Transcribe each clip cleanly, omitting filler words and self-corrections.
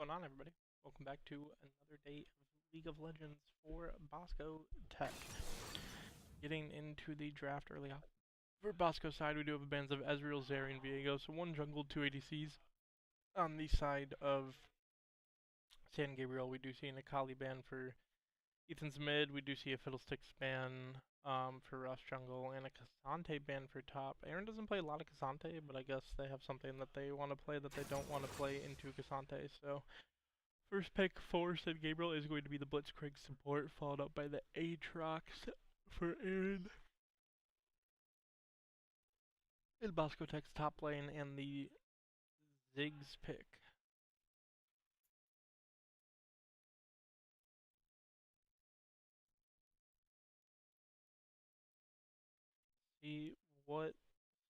going on, everybody? Welcome back to another day of League of Legends for Bosco Tech. Getting into the draft early on. For Bosco side, we do have the bands of Ezreal, Zeri, and Viego, so one jungle, two ADCs. On the side of San Gabriel, we do see an Akali ban for Ethan's mid, we do see a Fiddlesticks ban for Rush jungle, and a Cassante ban for top. Aaron doesn't play a lot of Cassante, but I guess they have something that they want to play that they don't want to play into Cassante, so first pick for Sid Gabriel is going to be the Blitzkrieg support, followed up by the Aatrox for Aaron. In Bosco Tech's top lane, and the Ziggs pick. See what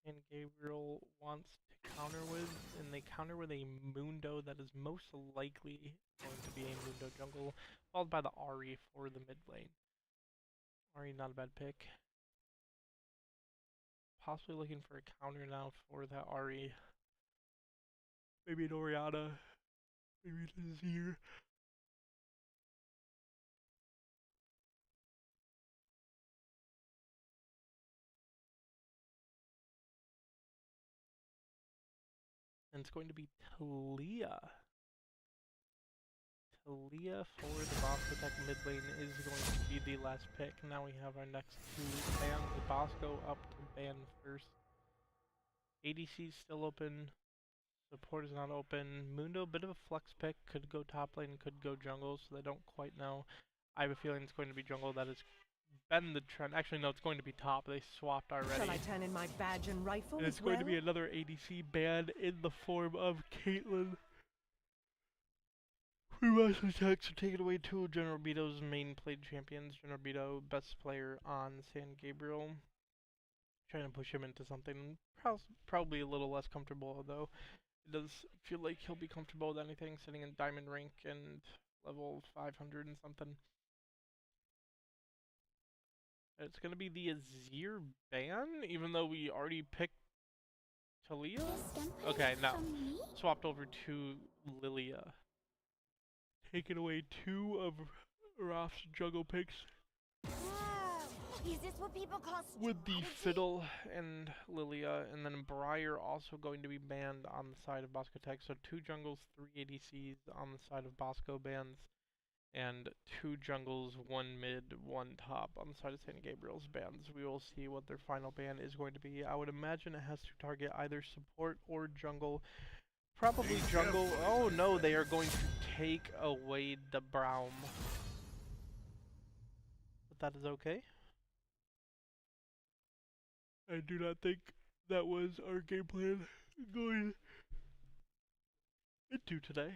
San Gabriel wants to counter with, and they counter with a Mundo that is most likely going to be a Mundo jungle, followed by the Ahri for the mid lane. Ahri, not a bad pick. Possibly looking for a counter now for that Ahri. Maybe an Orianna. Maybe an Azir. And it's going to be Talia. Talia for the Bosco Tech mid lane is going to be the last pick. Now we have our next two bans. Bosco up to ban first. ADC still open. Support is not open. Mundo, bit of a flex pick. Could go top lane, could go jungle, so they don't quite know. I have a feeling it's going to be jungle. That has been the trend. Actually, no, it's going to be top. They swapped already. Shall I turn in my badge and rifle And it's as going well? to be another ADC ban in the form of Caitlyn. We Bosco Tech are taking away two of General Bito's main played champions. General Bito, best player on San Gabriel. Trying to push him into something probably a little less comfortable, though. It does feel like he'll be comfortable with anything, sitting in Diamond Rank and level 500 and something. It's going to be the Azir ban, even though we already picked Talia? Okay, no. Swapped over to Lilia. Taking away two of Raf's jungle picks. Is this what people call with the Fiddle and Lilia, and then Briar also going to be banned on the side of Bosco Tech. So two jungles, three ADCs on the side of Bosco bans, and two jungles, one mid, one top on the side of San Gabriel's bans. We will see what their final ban is going to be. I would imagine it has to target either support or jungle. Probably jungle. Oh no, they are going to take away the Braum. But that is okay. I do not think that was our game plan going into today.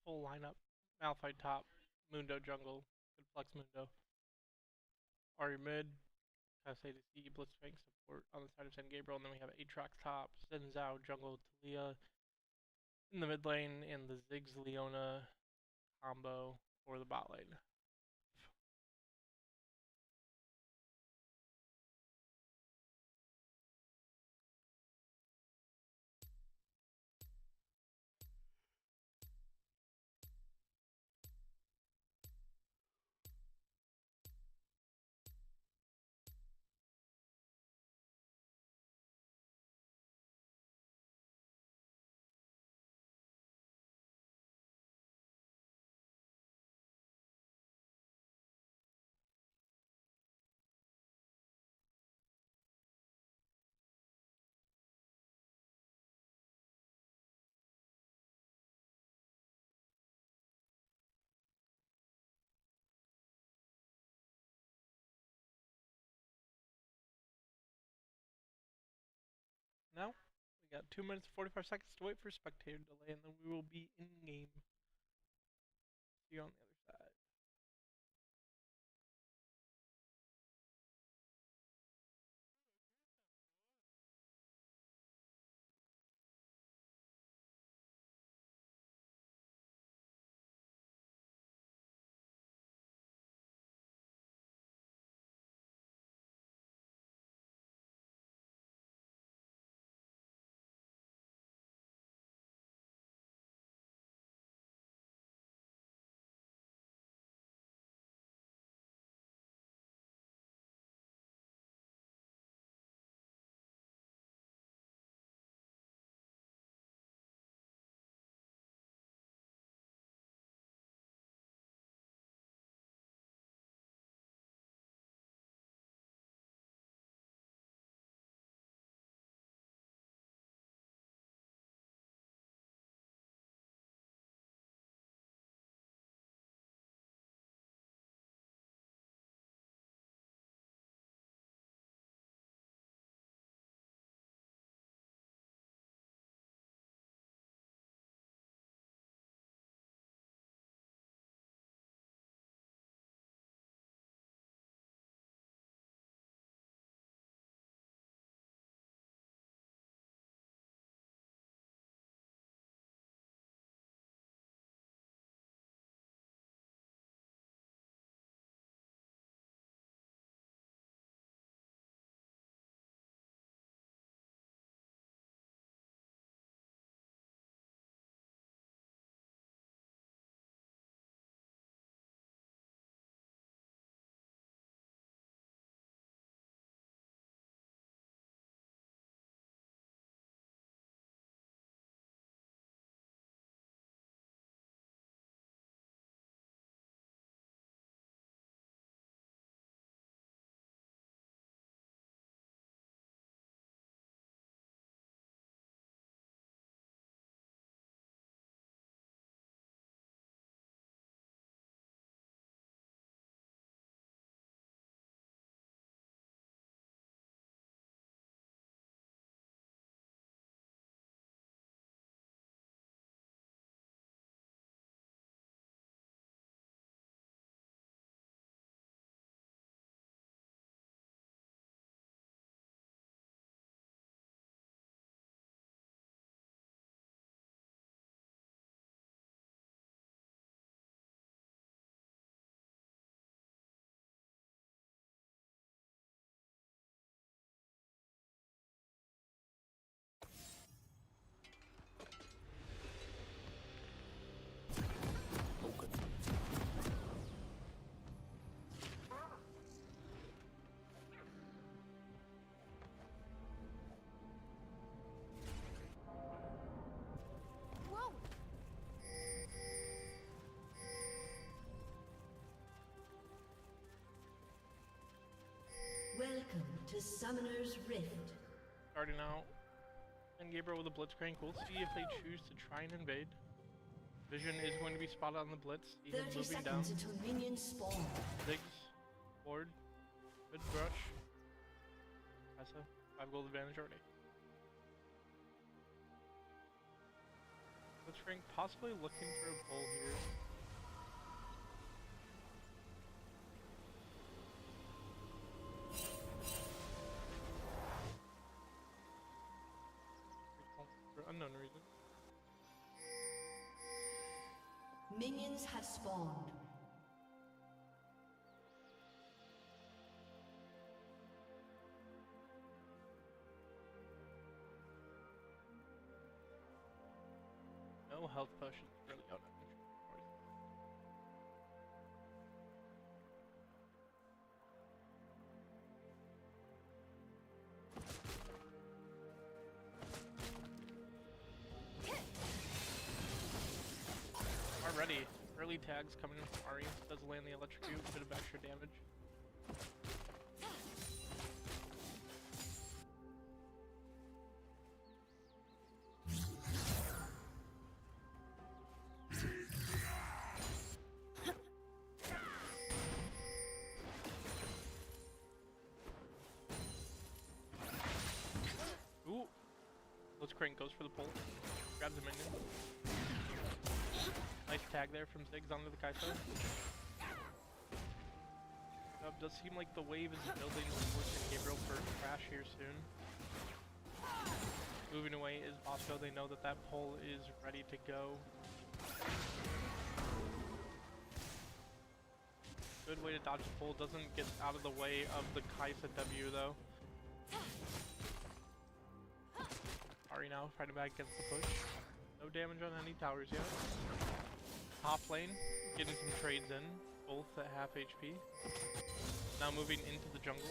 Full lineup. Malphite top, Mundo jungle, good flex Mundo. Ahri mid, has ADC, Blitzcrank support on the side of San Gabriel, and then we have Aatrox top, Zen Zhao jungle, Talia in the mid lane, and the Ziggs Leona combo for the bot lane. We got 2 minutes and 45 seconds to wait for spectator delay, and then we will be in game. See you on the other side. Whoa! Welcome to Summoner's Rift. Starting out. And Gabriel with a blitzcrank. We'll see if they choose to try and invade. Vision is going to be spotted on the blitz. See him 30 moving down. seconds until minions spawn. Ziggs. Ward. Good brush. That's a 5 gold advantage already. Blitzcrank possibly looking for a pull here. For unknown reason. Minions have spawned. No health potions really out of Already, early tags coming in from Ari. Does land the electrocute, bit of extra damage. Blitzcrank goes for the pull. Grabs a minion. Nice tag there from Ziggs onto the Kai'Sa. Does seem like the wave is building towards Gabriel for Crash here soon. Moving away is Bosco. They know that that pull is ready to go. Good way to dodge the pull. Doesn't get out of the way of the Kai'Sa W though. Ari now fighting back against the push. No damage on any towers yet. Top lane, getting some trades in, both at half HP. Now moving into the jungle.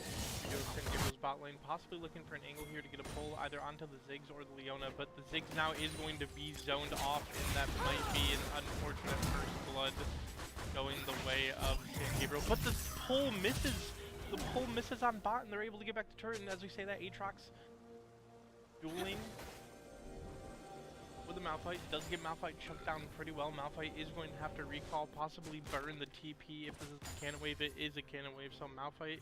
Gabriel's bot lane, possibly looking for an angle here to get a pull either onto the Ziggs or the Leona, but the Ziggs now is going to be zoned off, and that might be an unfortunate first blood going the way of San Gabriel. But the pull misses! The pull misses on bot, and they're able to get back to turret, and as we say that, Aatrox dueling with the Malphite. Does get Malphite chucked down pretty well. Malphite is going to have to recall, possibly burn the TP if this is a cannon wave. It is a cannon wave, so Malphite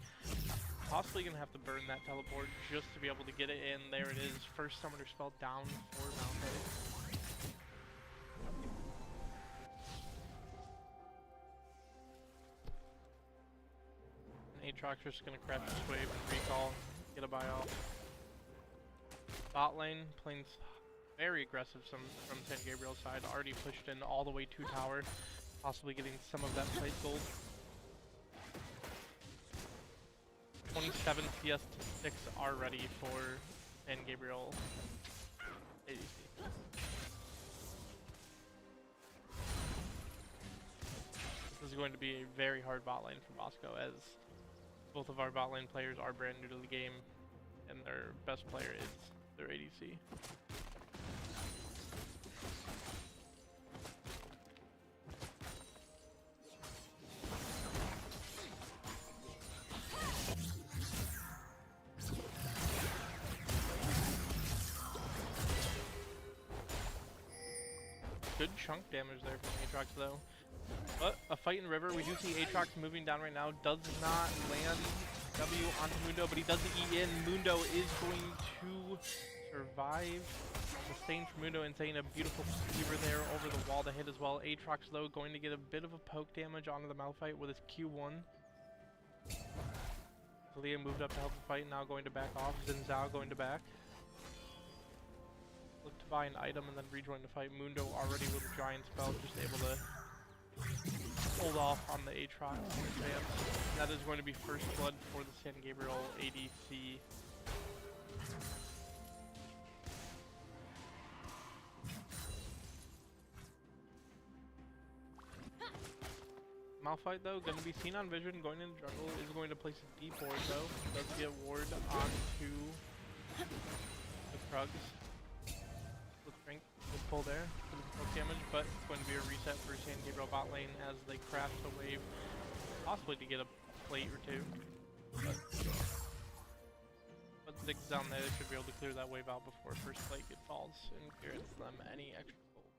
possibly going to have to burn that teleport just to be able to get it in. There it is. First summoner spell down for Malphite. And Aatrox just going to crash this wave and recall, get a buy off. Bot lane, playing very aggressive from San Gabriel's side, already pushed in all the way to tower, possibly getting some of that plate gold. 27 CS to 6 are ready for San Gabriel ADC. This is going to be a very hard bot lane for Bosco, as both of our bot lane players are brand new to the game, and their best player is their ADC. Good chunk damage there from Aatrox though. But a fight in river, we do see Aatrox moving down right now, does not land W onto Mundo, but he does the E in. Mundo is going to survive. Sustain for Mundo and saying a beautiful cleaver there over the wall to hit as well. Aatrox though going to get a bit of a poke damage onto the Malphite with his Q1. Talia moved up to help the fight, now going to back off. Xin Zhao going to back. Look to buy an item and then rejoin the fight. Mundo already with a giant spell, just able to hold off on the Aatrox advance. That is going to be first blood for the San Gabriel ADC. Malphite though, going to be seen on vision, going into jungle, is going to place a deep ward though. Does get ward onto the Krugs. Good pull there for the poke damage, but it's going to be a reset for San Gabriel bot lane as they craft a wave, possibly to get a plate or two. But Ziggs down there, they should be able to clear that wave out before first plate falls and clears them any extra gold.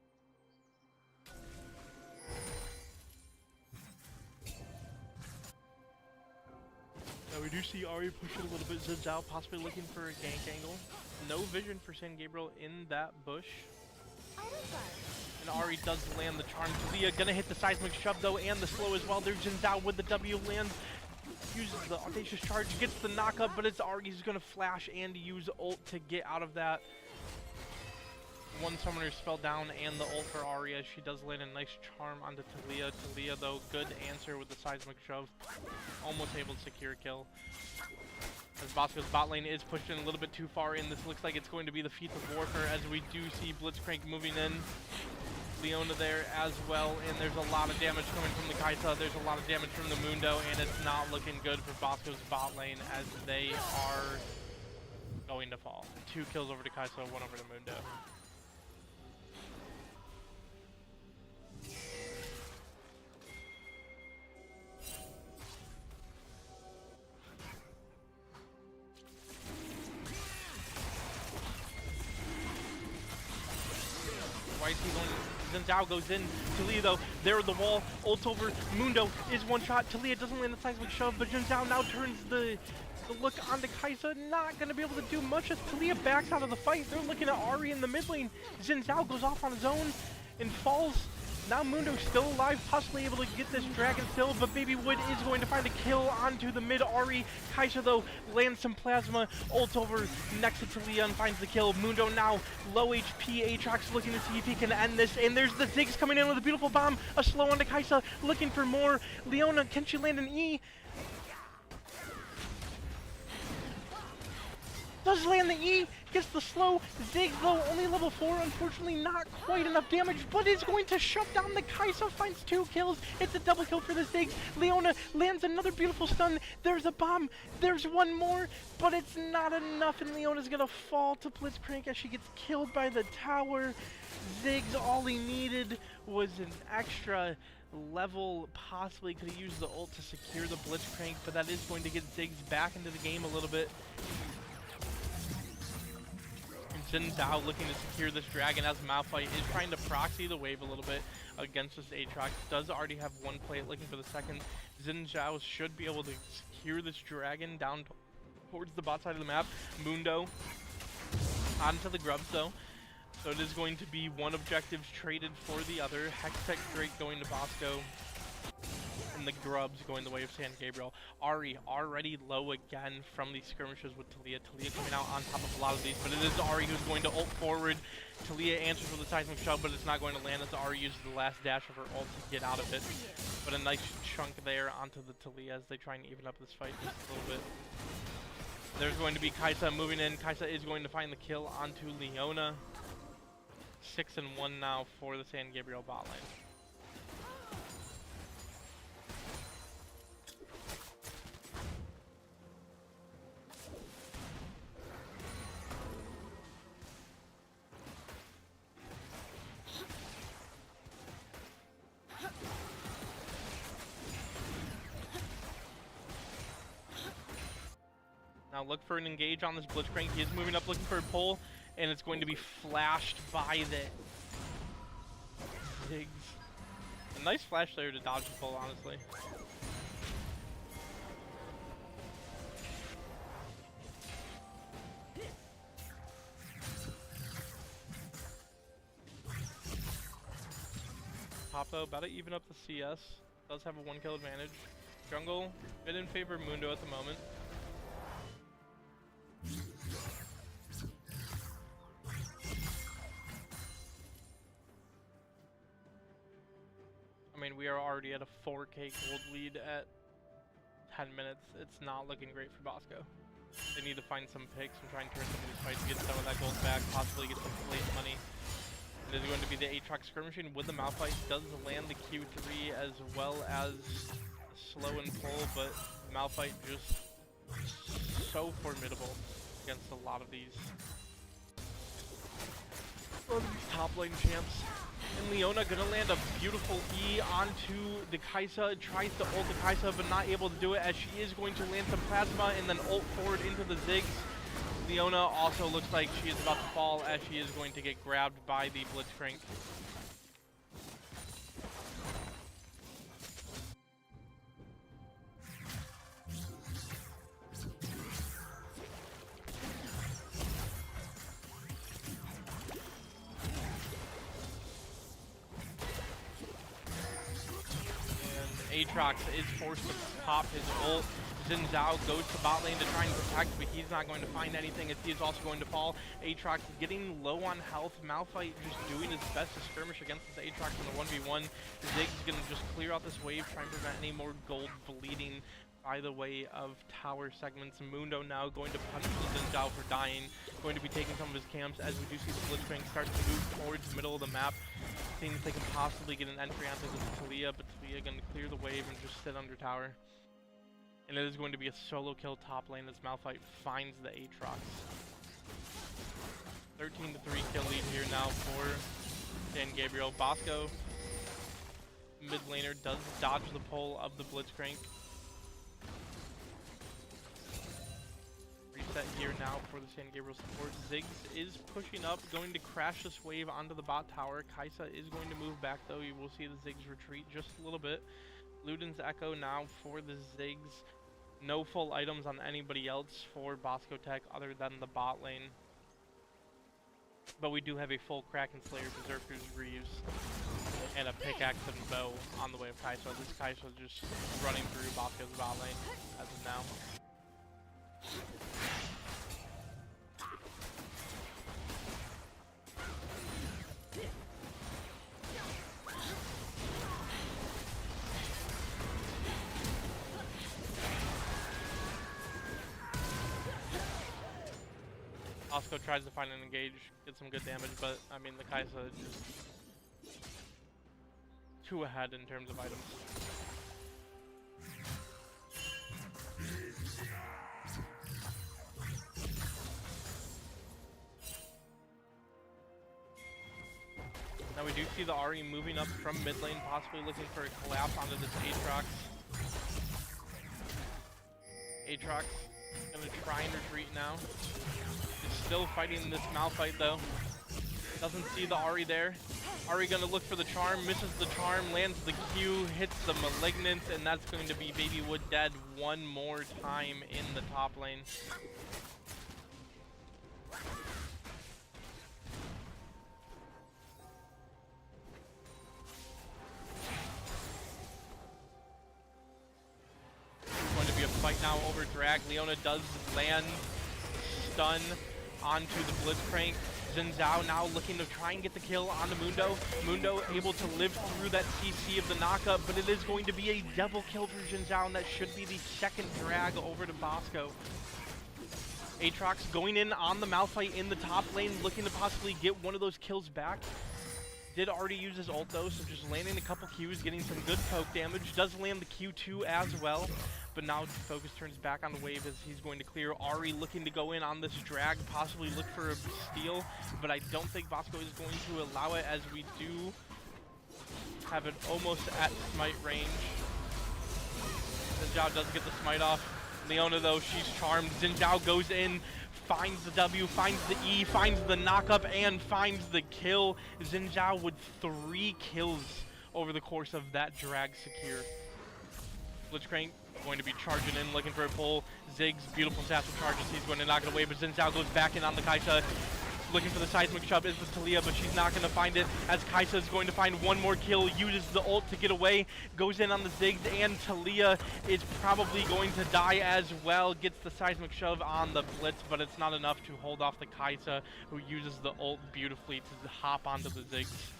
Now we do see Ari pushing a little bit. Xin Zhao possibly looking for a gank angle. No vision for San Gabriel in that bush. And Ari does land the charm. Talia gonna hit the seismic shove though, and the slow as well. There's Xin Zhao with the W land. Uses the audacious charge, gets the knock up, but it's Ari's gonna flash and use ult to get out of that. One summoner spell down and the ult for Ari as she does land a nice charm onto Talia. Talia though, good answer with the seismic shove. Almost able to secure a kill. As Bosco's bot lane is pushed in a little bit too far in, this looks like it's going to be the Feats of Warfare as we do see Blitzcrank moving in. Leona there as well, and there's a lot of damage coming from the Kai'Sa, there's a lot of damage from the Mundo, and it's not looking good for Bosco's bot lane as they are going to fall. 2 kills over to Kai'Sa, 1 over to Mundo. Xin Zhao goes in, Talia though, there at the wall, ult over, Mundo is one shot, Talia doesn't land the seismic shove, but Xin Zhao now turns the The look onto Kaisa, not going to be able to do much as Talia backs out of the fight. They're looking at Ari in the mid lane. Xin Zhao goes off on his own and falls. Now Mundo's still alive, possibly able to get this dragon still, but Baby Wood is going to find a kill onto the mid Ari. Kaisa, though, lands some plasma, ults over next to Talia and finds the kill. Mundo now low HP, Aatrox looking to see if he can end this, and there's the Ziggs coming in with a beautiful bomb, a slow onto Kaisa, looking for more. Leona, can she land an E? Does land the E, gets the slow. Ziggs, though, only level 4, unfortunately not quite enough damage, but is going to shut down the Kaisa, finds 2 kills. It's a double kill for the Ziggs. Leona lands another beautiful stun. There's a bomb, there's one more, but it's not enough, and Leona's gonna fall to Blitzcrank as she gets killed by the tower. Ziggs, all he needed was an extra level, possibly could have used the ult to secure the Blitzcrank, but that is going to get Ziggs back into the game a little bit. Xin Zhao looking to secure this dragon as Malphite is trying to proxy the wave a little bit against this Aatrox. Does already have one plate looking for the second. Xin Zhao should be able to secure this dragon down towards the bot side of the map. Mundo onto the grubs though. So it is going to be one objective traded for the other. Hextech Drake going to Bosco. And the grubs going the way of San Gabriel. Ari already low again from these skirmishes with Talia. Talia coming out on top of a lot of these, but it is Ari who's going to ult forward. Talia answers with a seismic shove, but it's not going to land as Ari uses the last dash of her ult to get out of it. But a nice chunk there onto the Talia as they try and even up this fight just a little bit. There's going to be Kaisa moving in. Kaisa is going to find the kill onto Leona. 6-1 now for the San Gabriel bot lane. Now look for an engage on this Blitzcrank. He is moving up looking for a pull, and it's going to be flashed by the Ziggs. A nice flash there to dodge the pull, honestly. Top though, about to even up the CS. Does have a 1 kill advantage. Jungle, bit in favor of Mundo at the moment. I mean, we are already at a 4K gold lead at 10 minutes. It's not looking great for Bosco. They need to find some picks and try and turn some of these fights to get some of that gold back, possibly get some plate money. It is going to be the Aatrox skirmishing with the Malphite. Does land the Q3 as well as slow and pull, but Malphite just so formidable against a lot of these top lane champs. And Leona gonna land a beautiful E onto the Kaisa. Tries to ult the Kaisa, but not able to do it as she is going to land some plasma and then ult forward into the Ziggs. Leona also looks like she is about to fall as she is going to get grabbed by the Blitzcrank. Aatrox is forced to pop his ult. Xin Zhao goes to bot lane to try and protect, but he's not going to find anything as he is also going to fall. Aatrox getting low on health. Malphite just doing his best to skirmish against this Aatrox in the 1v1. Ziggs is going to just clear out this wave, try and prevent any more gold bleeding by the way of tower segments. Mundo now going to punish Xin Zhao for dying. Going to be taking some of his camps as we do see the Blitzcrank start to move towards the middle of the map. Seeing if they can possibly get an entry onto the Talia, but Talia going to clear the wave and just sit under tower. And it is going to be a solo kill top lane as Malphite finds the Aatrox. 13-3 kill lead here now for San Gabriel. Bosco, mid laner, does dodge the pull of the Blitzcrank. Reset here now for the San Gabriel support. Ziggs is pushing up, going to crash this wave onto the bot tower. Kaisa is going to move back though. You will see the Ziggs retreat just a little bit. Luden's Echo now for the Ziggs. No full items on anybody else for Bosco Tech other than the bot lane. But we do have a full Kraken Slayer, Berserker's Greaves, and a pickaxe and bow on the way of Kai'Sa. This Kai'Sa is just running through Bosco's bot lane as of now. Bosco tries to find an engage, get some good damage, but I mean the Kai'Sa is just too ahead in terms of items. Now we do see the Ahri moving up from mid lane, possibly looking for a collapse onto this Aatrox. Aatrox gonna try and retreat now. Is still fighting this Malphite though. Doesn't see the Ahri there. Ahri gonna look for the charm, misses the charm, lands the Q, hits the Malignant, and that's going to be Babywood dead one more time in the top lane. Going to be a fight now over Drag. Leona does land stun onto the Blitzcrank. Xin Zhao now looking to try and get the kill on the Mundo. Mundo able to live through that CC of the knockup, but it is going to be a double kill for Xin Zhao, and that should be the second drag over to Bosco. Aatrox going in on the Malphite in the top lane, looking to possibly get one of those kills back. Did already use his ult though, so just landing a couple Qs, getting some good poke damage. Does land the Q2 as well, but now focus turns back on the wave as he's going to clear. Ahri looking to go in on this drag, possibly look for a steal, but I don't think Bosco is going to allow it as we do have it almost at smite range. Xin Zhao does get the smite off. Leona though, she's charmed. Xin Zhao goes in, finds the W, finds the E, finds the knockup, and finds the kill. Xin Zhao with 3 kills over the course of that drag secure. Blitzcrank going to be charging in, looking for a pull. Ziggs, beautiful satchel charges, he's going to knock it away, but Xin Zhao goes back in on the Kai'Sa. Looking for the seismic shove is the Talia, but she's not going to find it, as Kai'Sa is going to find one more kill, uses the ult to get away, goes in on the Ziggs, and Talia is probably going to die as well. Gets the seismic shove on the Blitz, but it's not enough to hold off the Kai'Sa, who uses the ult beautifully to hop onto the Ziggs.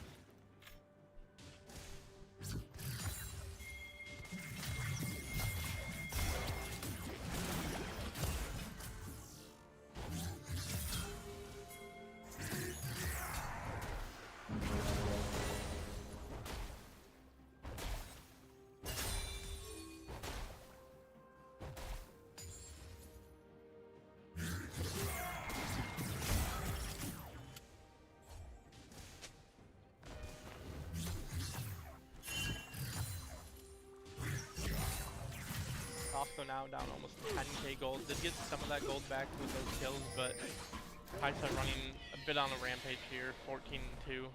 Bosco now down almost 10k gold. Did get some of that gold back with those kills, but Kai'Sa running a bit on a rampage here, 14-2.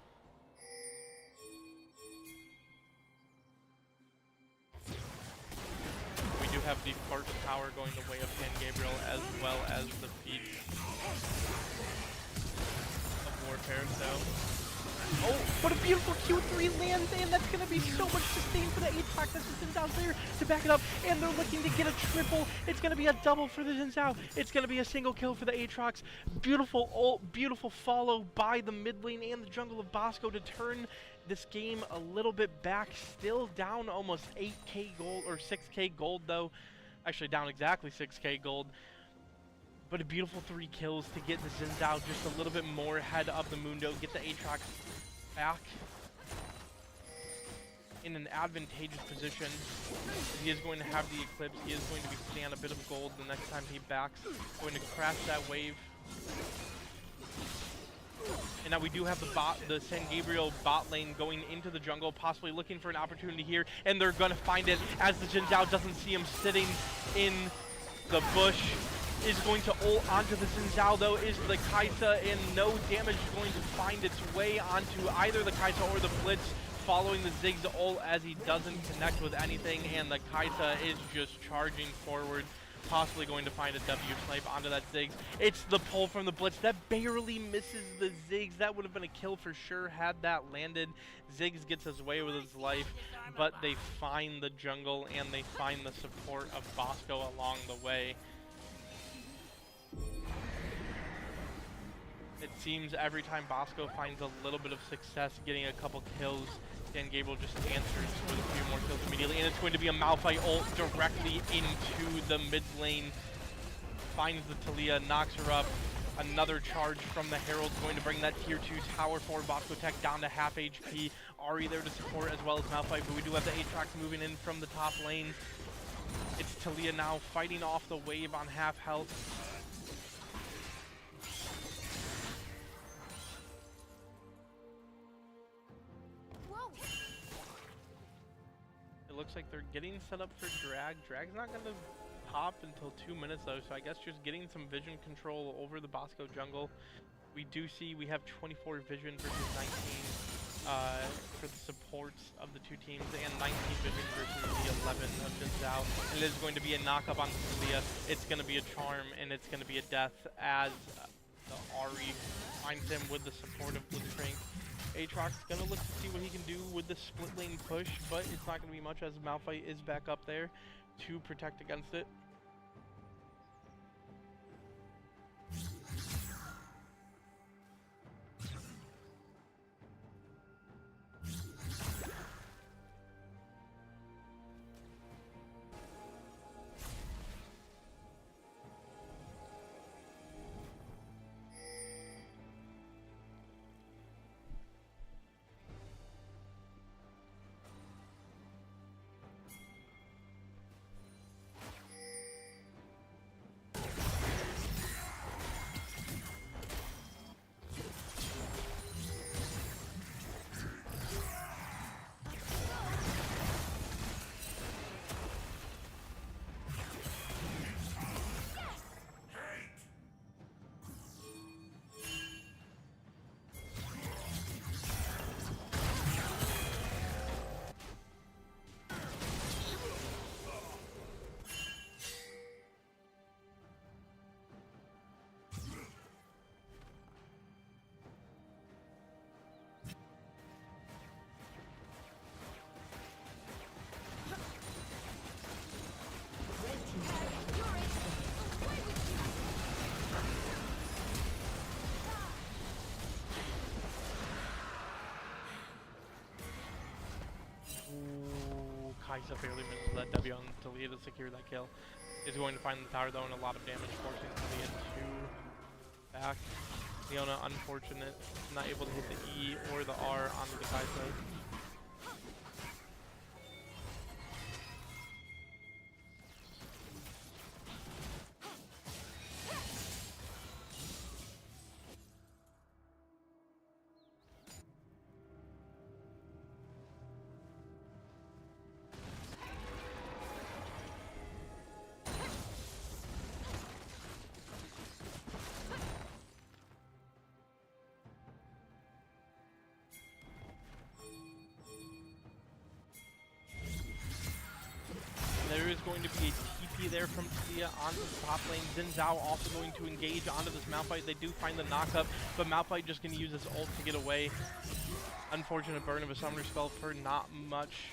We do have the first tower going the way of San Gabriel, as well as the feat of warfare, so... Oh, what a beautiful Q3 lands, and that's going to be so much sustain for the Aatrox. That's the Xin Zhao there to back it up, and they're looking to get a triple. It's going to be a double for the Xin Zhao. It's going to be a single kill for the Aatrox. Beautiful ult, beautiful follow by the mid lane and the jungle of Bosco to turn this game a little bit back. Still down almost 8k gold, or 6k gold though. Actually down exactly 6k gold. But a beautiful 3 kills to get the Xin Zhao just a little bit more ahead of the Mundo, get the Aatrox back in an advantageous position. He is going to have the Eclipse, he is going to be sitting on a bit of gold the next time he backs, going to crash that wave. And now we do have the San Gabriel bot lane going into the jungle, possibly looking for an opportunity here, and they're going to find it as the Xin Zhao doesn't see him sitting in the bush. Is going to ult onto the Xin Zhao though, is the Kai'Sa, and no damage is going to find its way onto either the Kai'Sa or the Blitz. following the Ziggs ult as he doesn't connect with anything, and the Kaisa is just charging forward, possibly going to find a W snipe onto that Ziggs. It's the pull from the Blitz that barely misses the Ziggs. That would have been a kill for sure had that landed. Ziggs gets his way with his life, but they find the jungle and they find the support of Bosco along the way. It seems every time Bosco finds a little bit of success getting a couple kills, Dan Gabriel just answers with a few more kills immediately, and it's going to be a Malphite ult directly into the mid lane. Finds the Talia, knocks her up. Another charge from the Herald's going to bring that tier 2 tower for Bosco Tech down to half HP. Ahri there to support as well as Malphite, but we do have the Aatrox moving in from the top lane. It's Talia now fighting off the wave on half health. It looks like they're getting set up for drag. Drag's not going to pop until 2 minutes though, so I guess just getting some vision control over the Bosco jungle. We do see we have 24 vision versus 19 for the supports of the two teams, and 19 vision versus the 11 of Jinzhou. And it is going to be a knock-up on Talia. It's going to be a charm, and it's going to be a death as the Ahri finds him with the support of Blitzcrank. Aatrox is going to look to see what he can do with the split lane push, but it's not going to be much as Malphite is back up there to protect against it. Kaisa barely misses that W on Talia to secure that kill. Is going to find the tower though and a lot of damage, forcing Talia to back. Leona, unfortunate, not able to hit the E or the R onto the Kaisa. There is going to be a TP there from Talia onto the top lane. Jinzhou also going to engage onto this Malphite. They do find the knock-up, but Malphite just going to use his ult to get away. Unfortunate burn of a summoner spell for not much.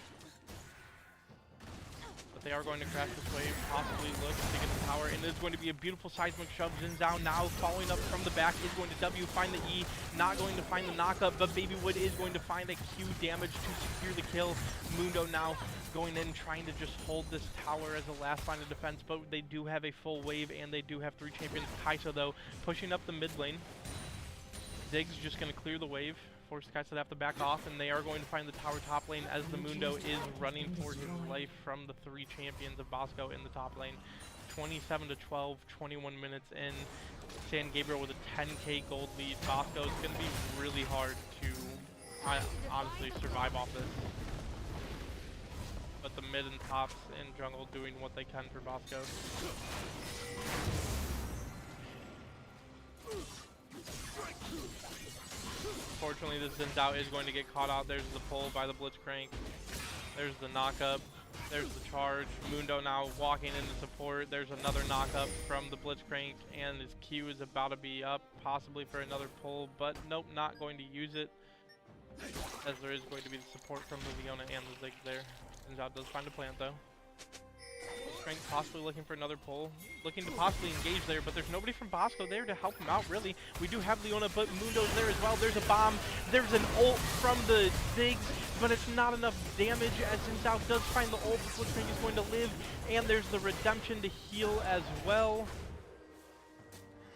But they are going to crash this wave, possibly look to get the tower, and it's going to be a beautiful seismic shove. Jinzhou now following up from the back is going to W, find the E, not going to find the knock-up, but Babywood is going to find a Q damage to secure the kill. Mundo now going in, trying to just hold this tower as a last line of defense, but they do have a full wave, and they do have 3 champions. Kaisa, though, pushing up the mid lane. Ziggs just going to clear the wave, force Kaisa to have to back off, and they are going to find the tower top lane as the Mundo is running for his life from the 3 champions of Bosco in the top lane. 27-12, 21 minutes in. San Gabriel with a 10k gold lead. Bosco is going to be really hard to honestly survive off this. But the mid and tops and jungle doing what they can for Bosco. unfortunately, this Zin's out is going to get caught out. There's the pull by the Blitzcrank. There's the knockup. There's the charge. Mundo now walking into support. There's another knockup from the Blitzcrank, and his Q is about to be up, possibly for another pull, but nope, not going to use it, as there is going to be the support from the Leona and the Ziggs there. Zinzao does find a plant, though. Blitzcrank possibly looking for another pull, looking to possibly engage there, but there's nobody from Bosco there to help him out, really. We do have Leona, but Mundo's there as well. There's a bomb. There's an ult from the Ziggs, but it's not enough damage as Zinzao does find the ult. The Blitzcrank is going to live, and there's the redemption to heal as well.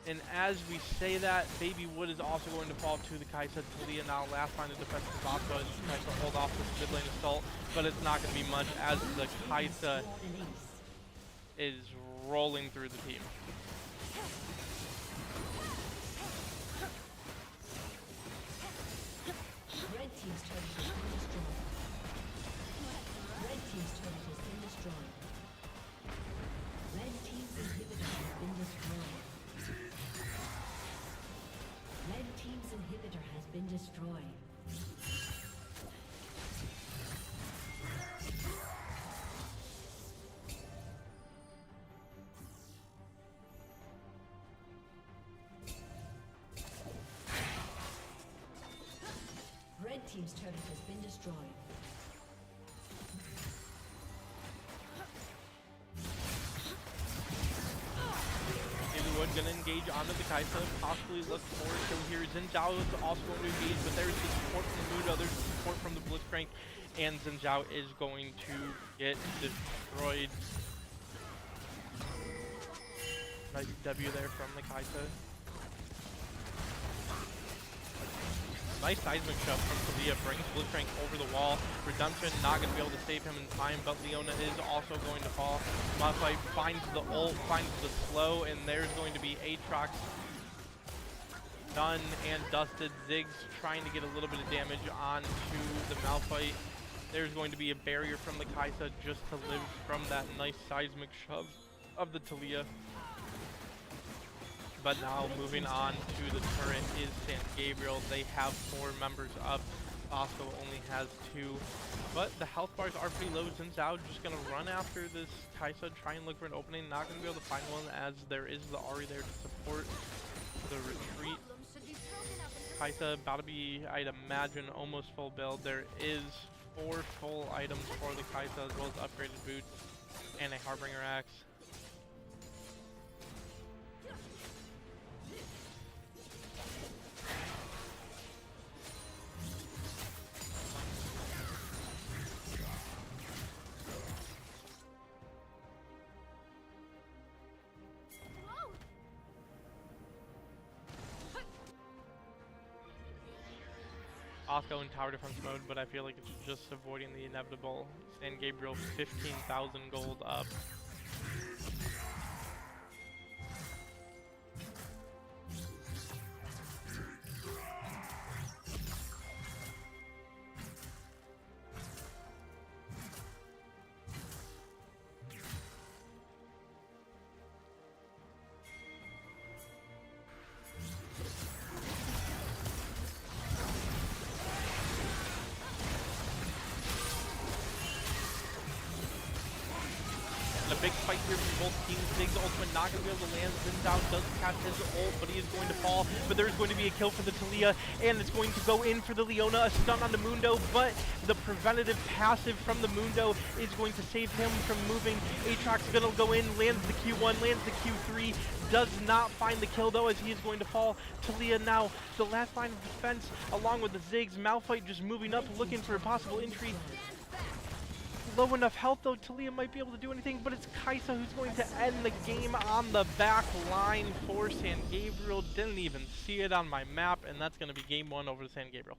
And as we say that, Baby Wood is also going to fall to the Kai'Sa. Talia now last line of defense for Bosco as he tries to hold off this mid lane assault, but it's not going to be much as the Kai'Sa is rolling through the team. Red team's turret has been destroyed. Red team's turret has been destroyed. Red team's inhibitor has been destroyed. Red team's inhibitor has been destroyed. Red team's turret has been destroyed. Baby Wood gonna engage onto the Kai'Sa, possibly look for a kill here. Zinzao is also going to engage, but there's the support from the Mundo, there's the support from the Blitzcrank, and Zinzao is going to get destroyed. Nice W there from the Kai'Sa. Nice seismic shove from Talia, brings Blitzcrank over the wall. Redemption not going to be able to save him in time, but Leona is also going to fall. Malphite finds the ult, finds the slow, and there's going to be Aatrox done and dusted. Ziggs trying to get a little bit of damage onto the Malphite. There's going to be a barrier from the Kai'Sa just to live from that nice seismic shove of the Talia. But now moving on to the turret is San Gabriel. They have 4 members up. Bosco only has 2. But the health bars are pretty low. Zinzao just going to run after this Kai'Sa, try and look for an opening. Not going to be able to find one as there is the Ahri there to support the retreat. Kai'Sa about to be, I'd imagine, almost full build. There is 4 full items for the Kai'Sa, as well as upgraded boots and a Harbinger axe. Bosco in tower defense mode, but I feel like it's just avoiding the inevitable. San Gabriel 15,000 gold up. A big fight here from both teams. Ziggs ultimate not going to be able to land. Zinzao does catch his ult, but he is going to fall. But there's going to be a kill for the Talia, and it's going to go in for the Leona. A stun on the Mundo, but the preventative passive from the Mundo is going to save him from moving. Aatrox is going to go in, lands the Q1, lands the Q3. Does not find the kill, though, as he is going to fall. Talia now, the last line of defense, along with the Ziggs. Malphite just moving up, looking for a possible entry. Low enough health, though, Talia might be able to do anything, but it's Kai'Sa who's going to end the game on the back line for San Gabriel. Didn't even see it on my map, and that's going to be game 1 over to San Gabriel.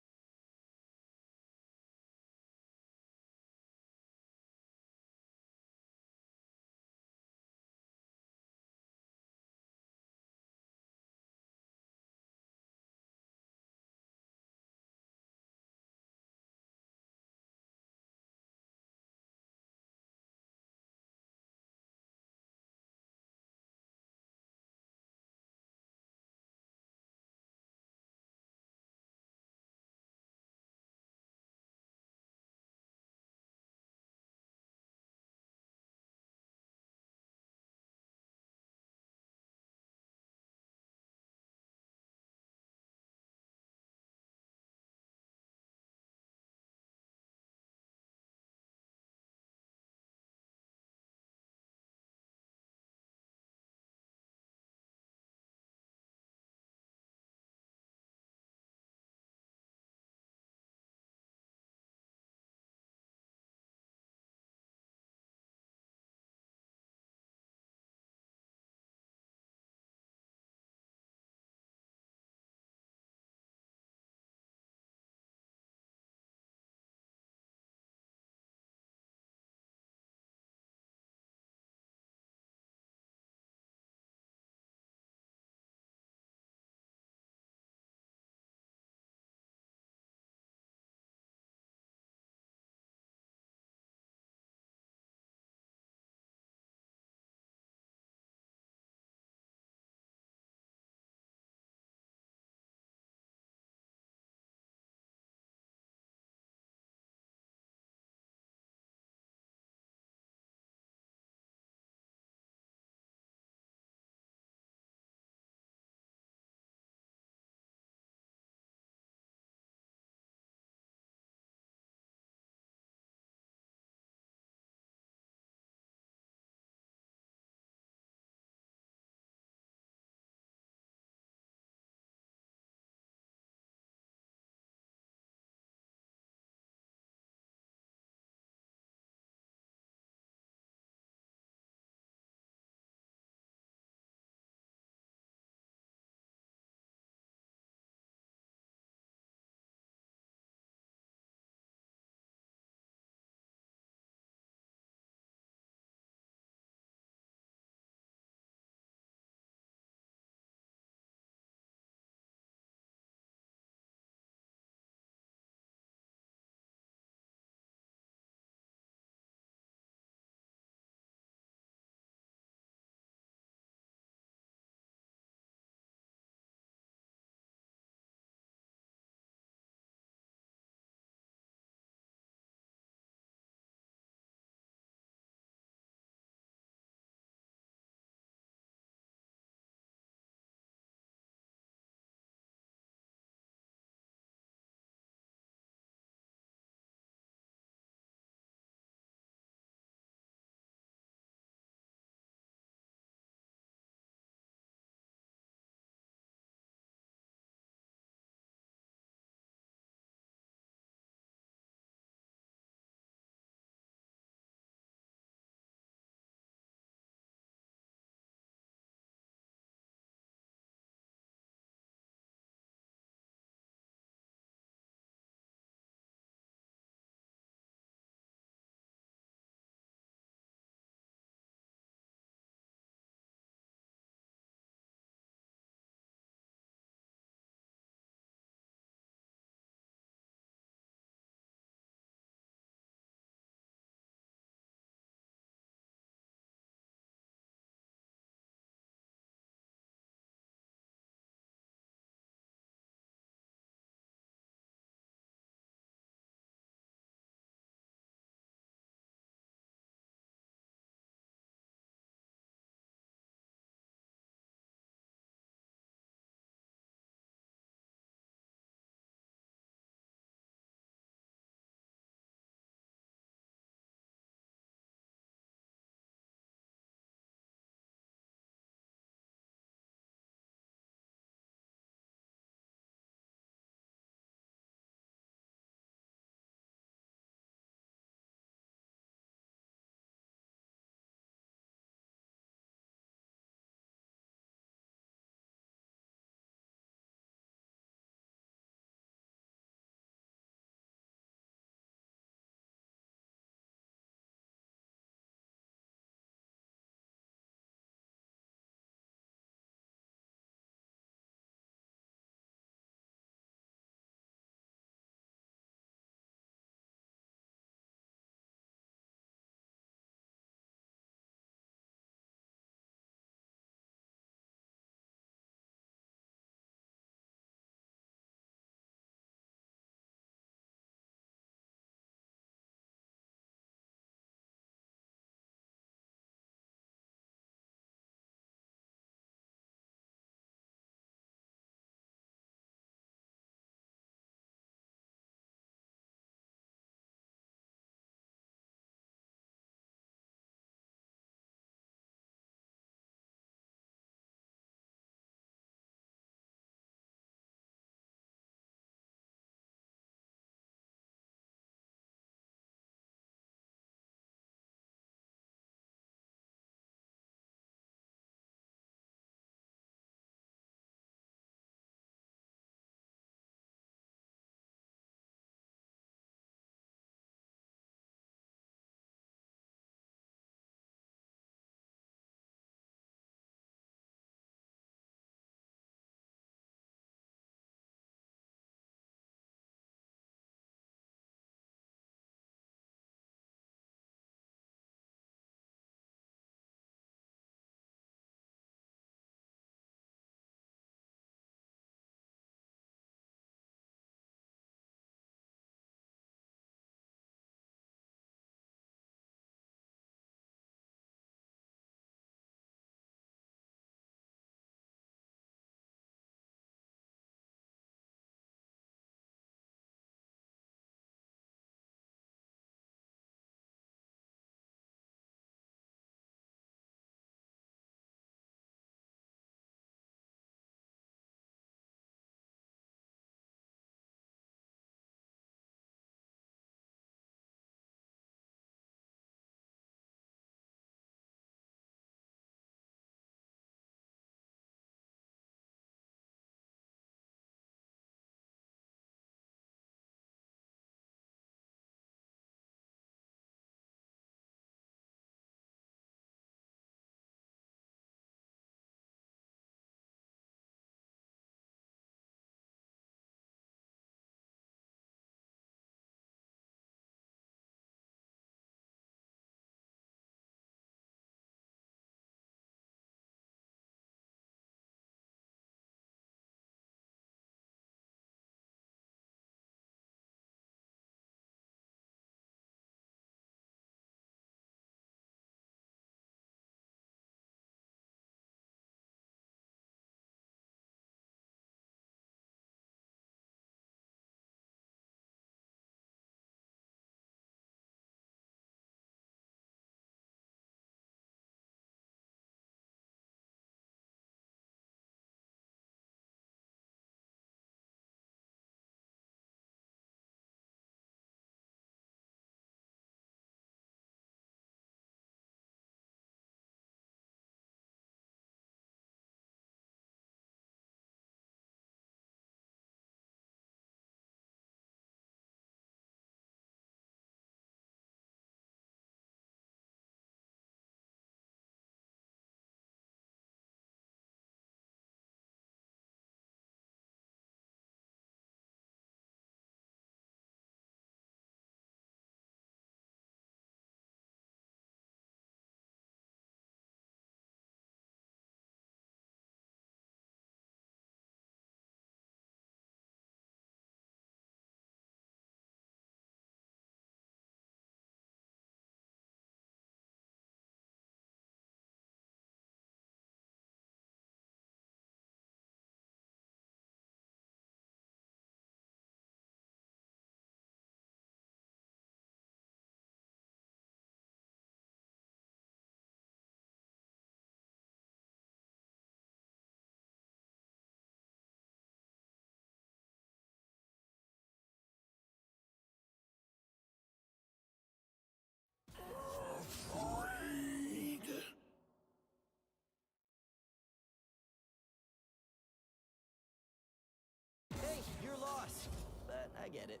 I get it.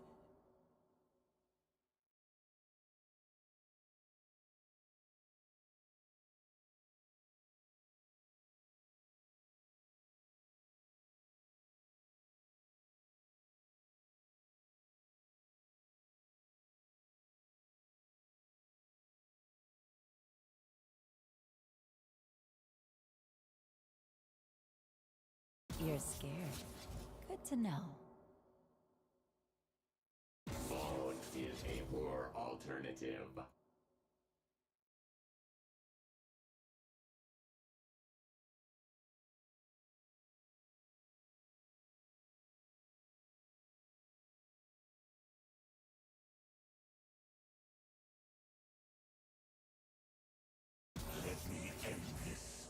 You're scared. Good to know. Phone is a poor alternative. Let me end this.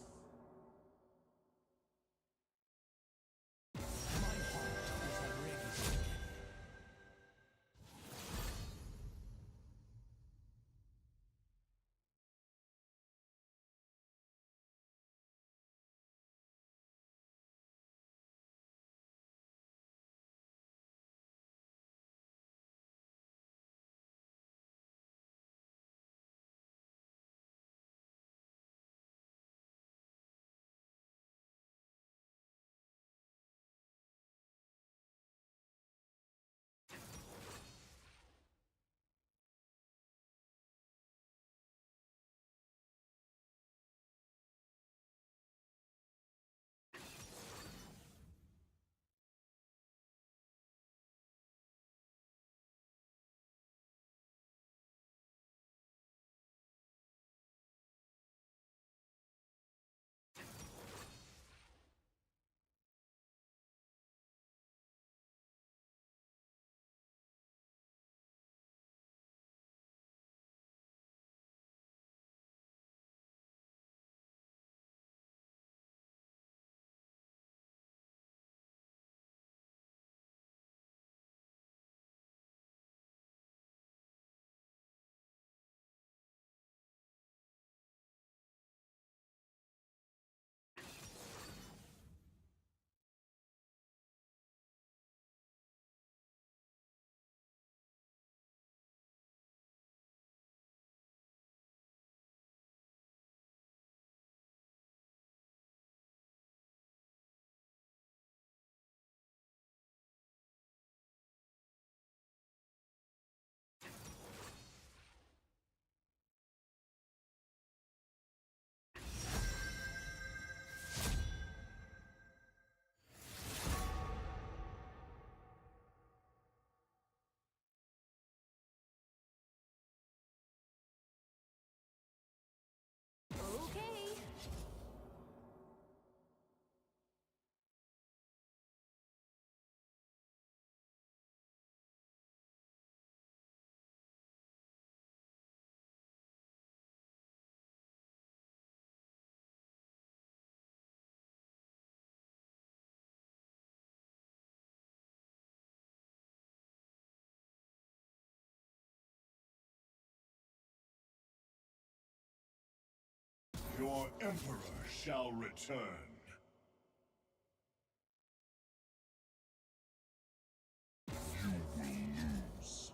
Okay. Your Emperor shall return. You will lose.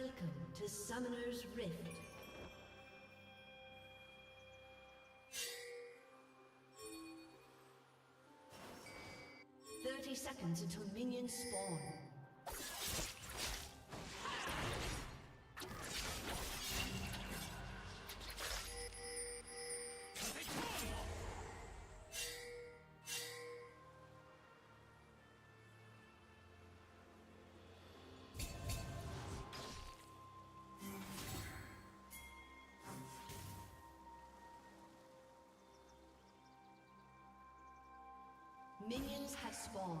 Welcome to Summoner's Rift. Seconds until minions spawn. Minions have spawned.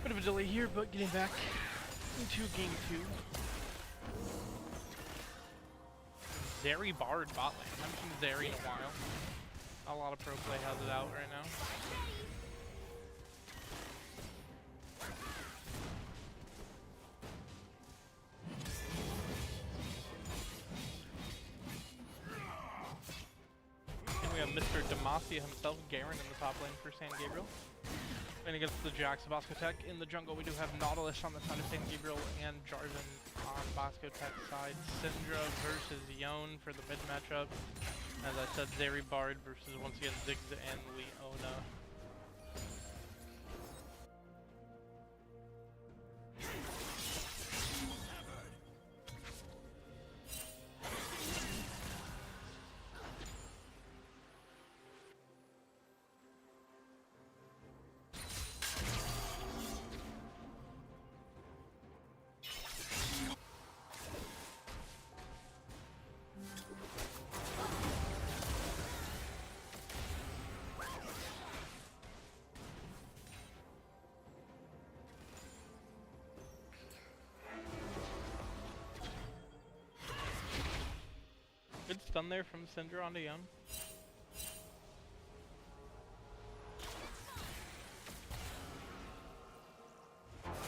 Bit of a delay here, but getting back into game 2. Zeri Bard bot lane. I haven't seen Zeri in a while. A lot of pro play has it out right now. And we have Mr. Demacia himself, Garen, in the top lane for San Gabriel. And against the Jax of Bosco Tech. In the jungle, we do have Nautilus on the side of San Gabriel and Jarvan on Bosco Tech's side. Syndra versus Yone for the mid matchup. As I said, Zeri Bard versus, once again, Ziggs and Leona. Good stun there from Syndra onto Yone.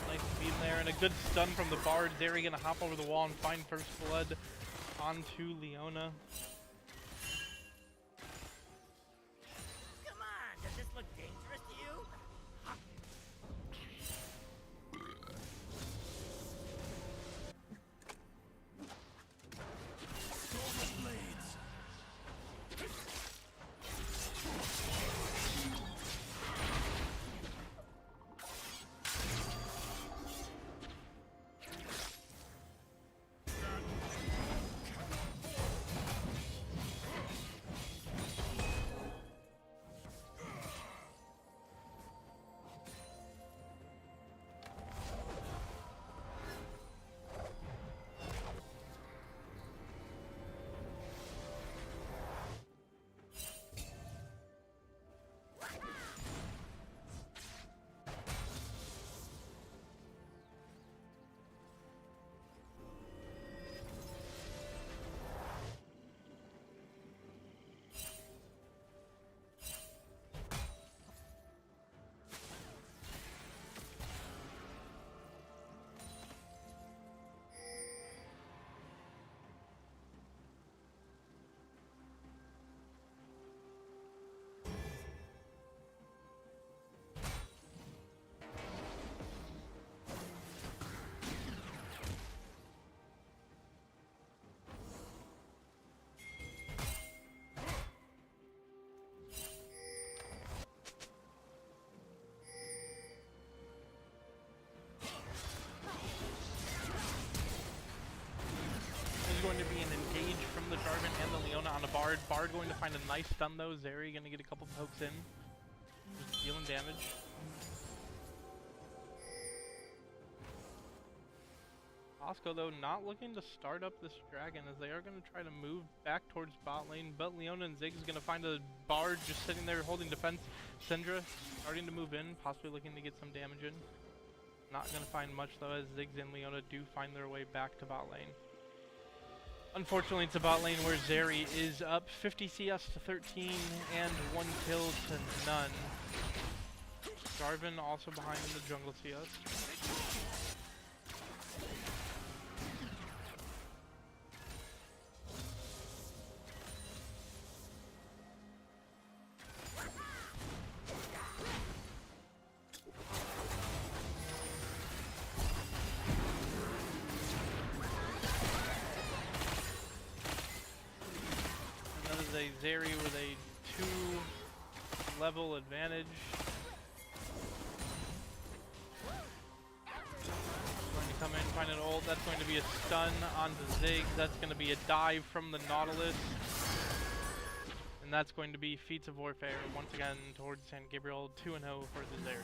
Nice beam there, and a good stun from the Bard. Zeri gonna hop over the wall and find first blood onto Leona. Come on, does this look dangerous to you? going to be an engage from the Jarvan and the Leona on the Bard. Bard going to find a nice stun though. Zeri going to get a couple pokes in. Just dealing damage. Bosco though not looking to start up this dragon as they are going to try to move back towards bot lane, but Leona and Ziggs going to find a Bard just sitting there holding defense. Syndra starting to move in, possibly looking to get some damage in. Not going to find much though as Ziggs and Leona do find their way back to bot lane. Unfortunately it's a bot lane where Zeri is up 50 CS to 13 and 1 kill to none. Jarvan also behind in the jungle CS. A Zeri with a 2-level advantage. Going to come in, find an ult. That's going to be a stun onto Ziggs. That's going to be a dive from the Nautilus. And that's going to be Feats of Warfare once again towards San Gabriel. 2-0 for the Zeri.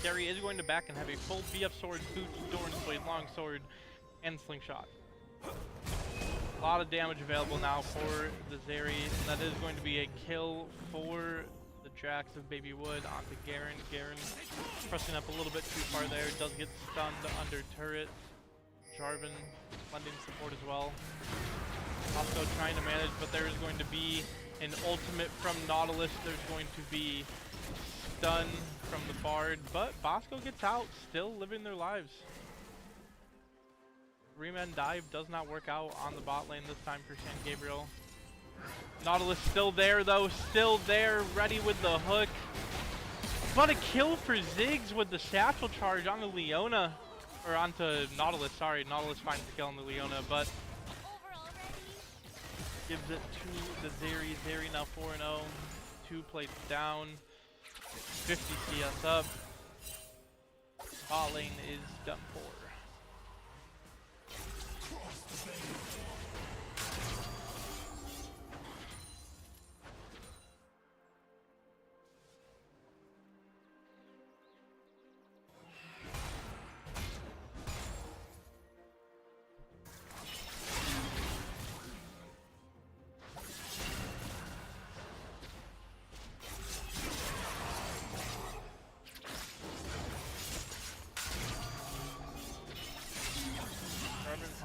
Gary is going to back and have a full BF sword, boots, Doran's blade, long sword, and slingshot. A lot of damage available now for the Zeri, and that is going to be a kill for the Jax of Baby Wood onto Garen. Garen pressing up a little bit too far there, does get stunned under turret. Jarvan lending support as well. Also trying to manage, but there is going to be an ultimate from Nautilus. There's going to be stun from the Bard, but Bosco gets out, still living their lives. 3-man dive does not work out on the bot lane this time for San Gabriel. Nautilus still there though, still there, ready with the hook. But a kill for Ziggs with the satchel charge onto Leona, or onto Nautilus, sorry. Nautilus finds the kill on the Leona, but gives it to the Zeri. Zeri now 4-0, 2 plates down. 50 CS up. Bot lane is done for.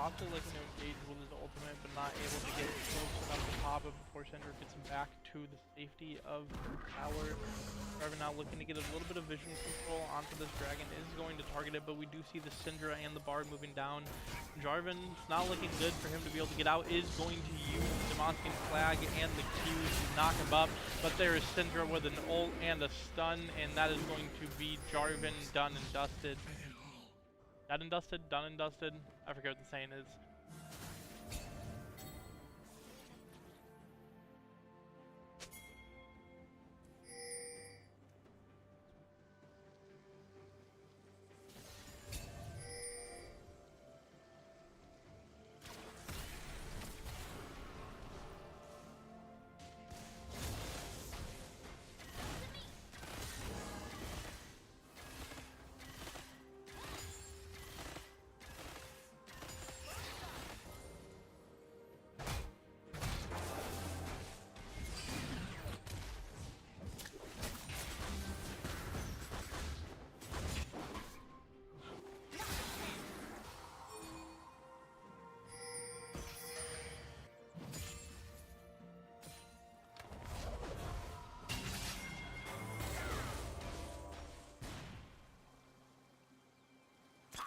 Also looking to engage with his ultimate, but not able to get close enough to pop it before Syndra gets him back to the safety of the tower. Jarvan now looking to get a little bit of vision control onto this dragon, is going to target it, but we do see the Syndra and the Bard moving down. Jarvan, it's not looking good for him to be able to get out, is going to use the Damascene Flag and the Q to knock him up, but there is Syndra with an ult and a stun, and that is going to be Jarvan done and dusted. Done and dusted? Done and dusted? I forget what the saying is.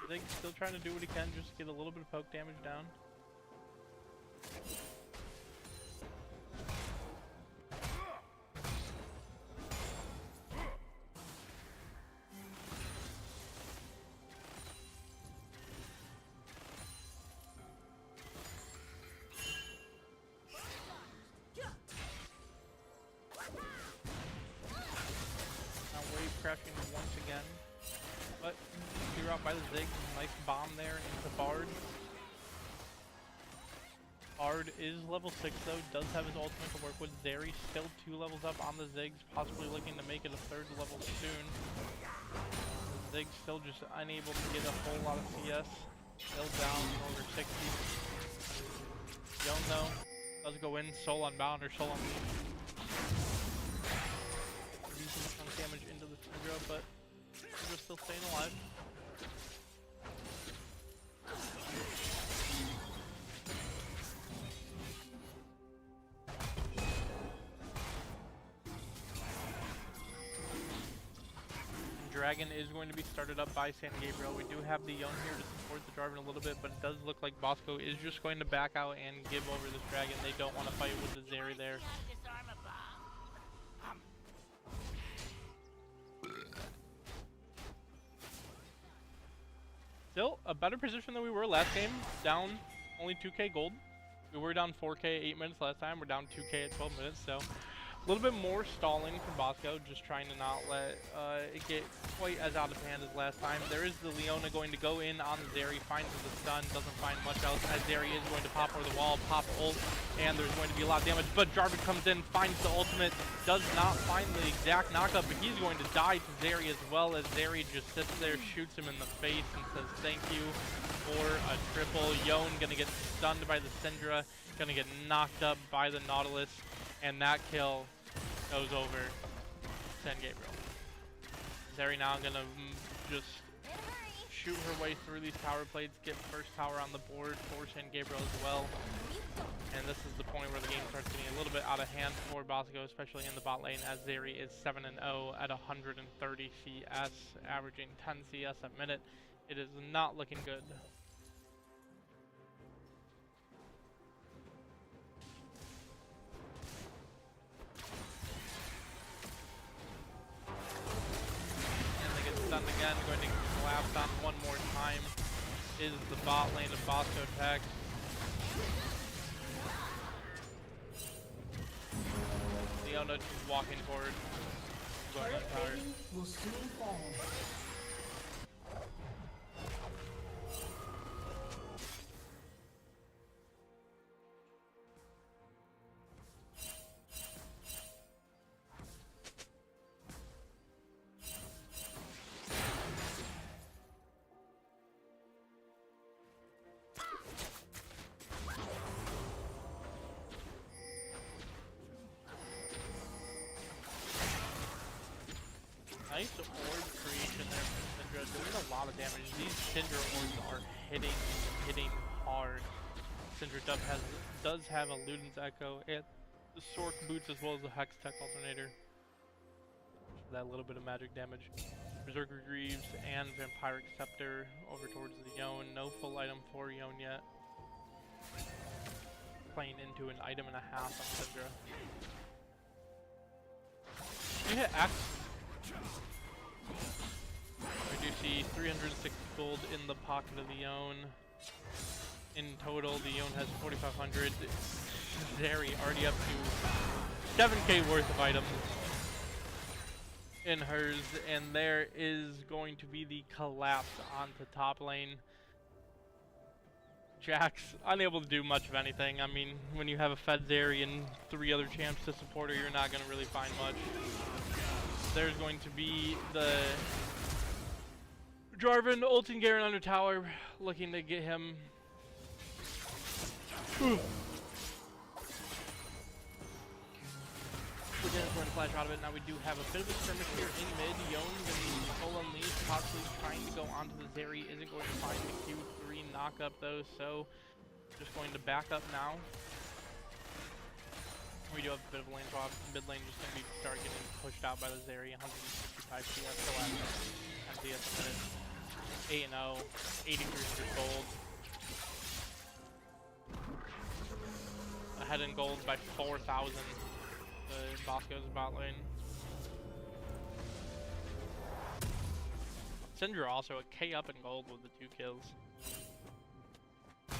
Zig's still trying to do what he can, just get a little bit of poke damage down. Now wave crashing once again. But clear out by the Zig. Nice bomb there into Bard. Bard is level 6 though, does have his ultimate to work with. Zeri still 2 levels up on the Ziggs, possibly looking to make it a 3rd level soon. The Ziggs still just unable to get a whole lot of CS. Still down over 60. Don't know. Does go in, soul unbound or soul unleashed. Decent chunk damage into the Syndra, but Syndra's still staying alive. Dragon is going to be started up by San Gabriel. We do have the Yone here to support the Jarvan a little bit, but it does look like Bosco is just going to back out and give over this Dragon. They don't want to fight with the Zeri there. Disarm a bomb. Still, a better position than we were last game. Down only 2k gold. We were down 4k 8 minutes last time. We're down 2k at 12 minutes, so a little bit more stalling from Bosco, just trying to not let it get quite as out of hand as last time. There is the Leona going to go in on the Zeri, finds the stun, doesn't find much else as Zeri is going to pop over the wall, pop ult, and there's going to be a lot of damage, but Jarvan comes in, finds the ultimate, does not find the exact knockup, but he's going to die to Zeri as well, as Zeri just sits there, shoots him in the face, and says thank you for a triple. Yone gonna get stunned by the Syndra, gonna get knocked up by the Nautilus, and that kill goes over San Gabriel. Zeri now gonna just shoot her way through these tower plates, get first tower on the board for San Gabriel as well. And this is the point where the game starts getting a little bit out of hand for Bosco, especially in the bot lane, as Zeri is 7-0 at 130 CS, averaging 10 CS a minute. It is not looking good. Stunned again, going to collapse on one more time is the bot lane of Bosco Tech. Leona just walking forward. Going Turret unpowered. plating will soon fall. Nice orb creation there from Syndra, doing a lot of damage. These Syndra orbs are hitting hard. Syndra does have a Luden's Echo and the Sork boots as well as the Hex Tech Alternator. For that little bit of magic damage. Berserker Greaves and Vampiric Scepter over towards the Yone. No full item for Yone yet. Playing into an item and a half on Syndra. You hit X. We do see 360 gold in the pocket of the Yone. In total, the Yone has 4,500. Zeri already up to 7k worth of items in hers, and there is going to be the collapse onto top lane. Jax unable to do much of anything. I mean, when you have a fed Zeri and 3 other champs to support her, you're not going to really find much. There's going to be the Jarvan ulting Garen under tower, looking to get him. We're going to flash out of it. Now we do have a bit of a skirmish here in mid. Yone going to be full unleashed, possibly trying to go onto the Zeri. Isn't going to find the Q3 knockup though, so just going to back up now. We do have a bit of a lane swap. Mid lane just going to be start getting pushed out by the Zeri. 165 CS, the last 10 CS a minute. 8-0, 8,300 gold. Ahead in gold by 4,000. The Bosco's bot lane. Syndra also a K up in gold with the 2 kills. I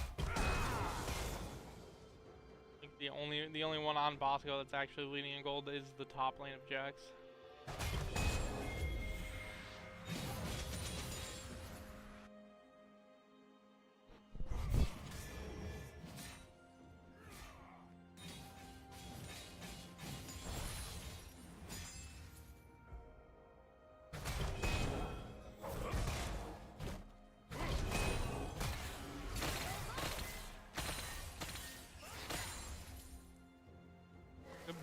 think the only one on Bosco that's actually leading in gold is the top lane of Jax.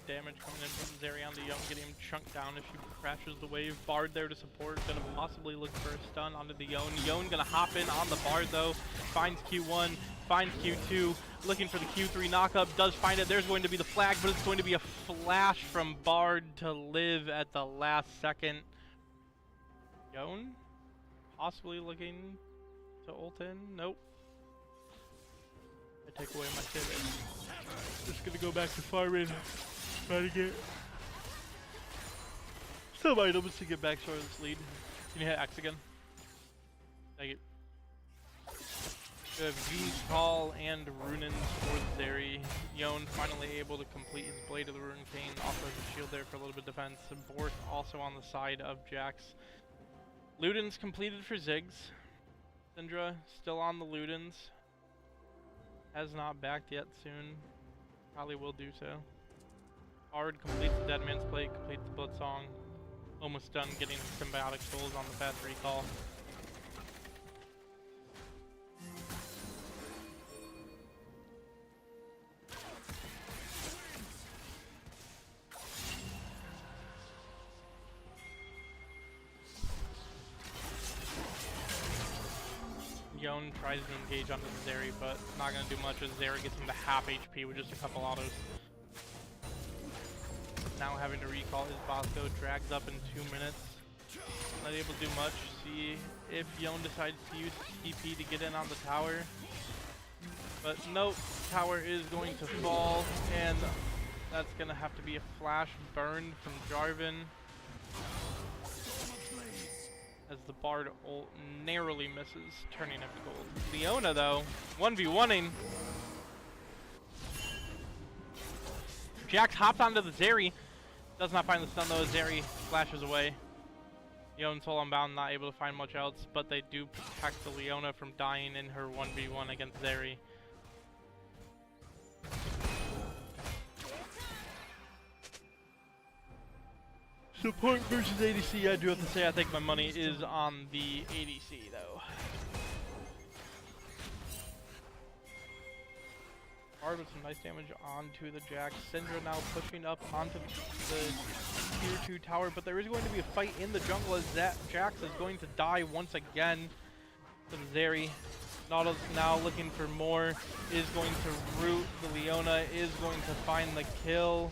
Damage coming in from Zeri on the Young, getting him chunked down as she crashes the wave. Bard there to support, gonna possibly look for a stun onto the Yone. Yone gonna hop in on the Bard though, finds Q1, finds Q2, looking for the Q3 knockup, does find it. There's going to be the flag, but it's going to be a flash from Bard to live at the last second. Yone possibly looking to ult in, nope. I take away my pivot. Just gonna go back to farming. Try to get some items to get back to this lead. Can you hit X again? Thank you. We have V-Call and Runins for Zeri. Yone finally able to complete his Blade of the Rune Cane. Also has a shield there for a little bit of defense. Bork also on the side of Jax. Ludens completed for Ziggs. Syndra still on the Ludens. Has not backed yet soon. Probably will do so. Bard completes the Dead Man's Plate, completes the Blood Song. Almost done getting symbiotic souls on the fast recall. Yone tries to engage onto the Zeri, but not going to do much as Zeri gets him to half HP with just a couple autos. Now having to recall his Bosco, drags up in 2 minutes. Not able to do much. See if Yone decides to use TP to get in on the tower. But nope, tower is going to fall, and that's going to have to be a flash burn from Jarvan. As the Bard ult narrowly misses, turning him to gold. Leona though, 1v1ing. Jax hops onto the Zeri. Does not find the stun though, Zeri flashes away. Yone's Soul Unbound not able to find much else, but they do protect the Leona from dying in her 1v1 against Zeri. Support versus ADC, I do have to say I think my money is on the ADC though. Bard with some nice damage onto the Jax. Syndra now pushing up onto the tier 2 tower, but there is going to be a fight in the jungle as that Jax is going to die once again to the Zeri. Nautilus now looking for more, is going to root the Leona, is going to find the kill.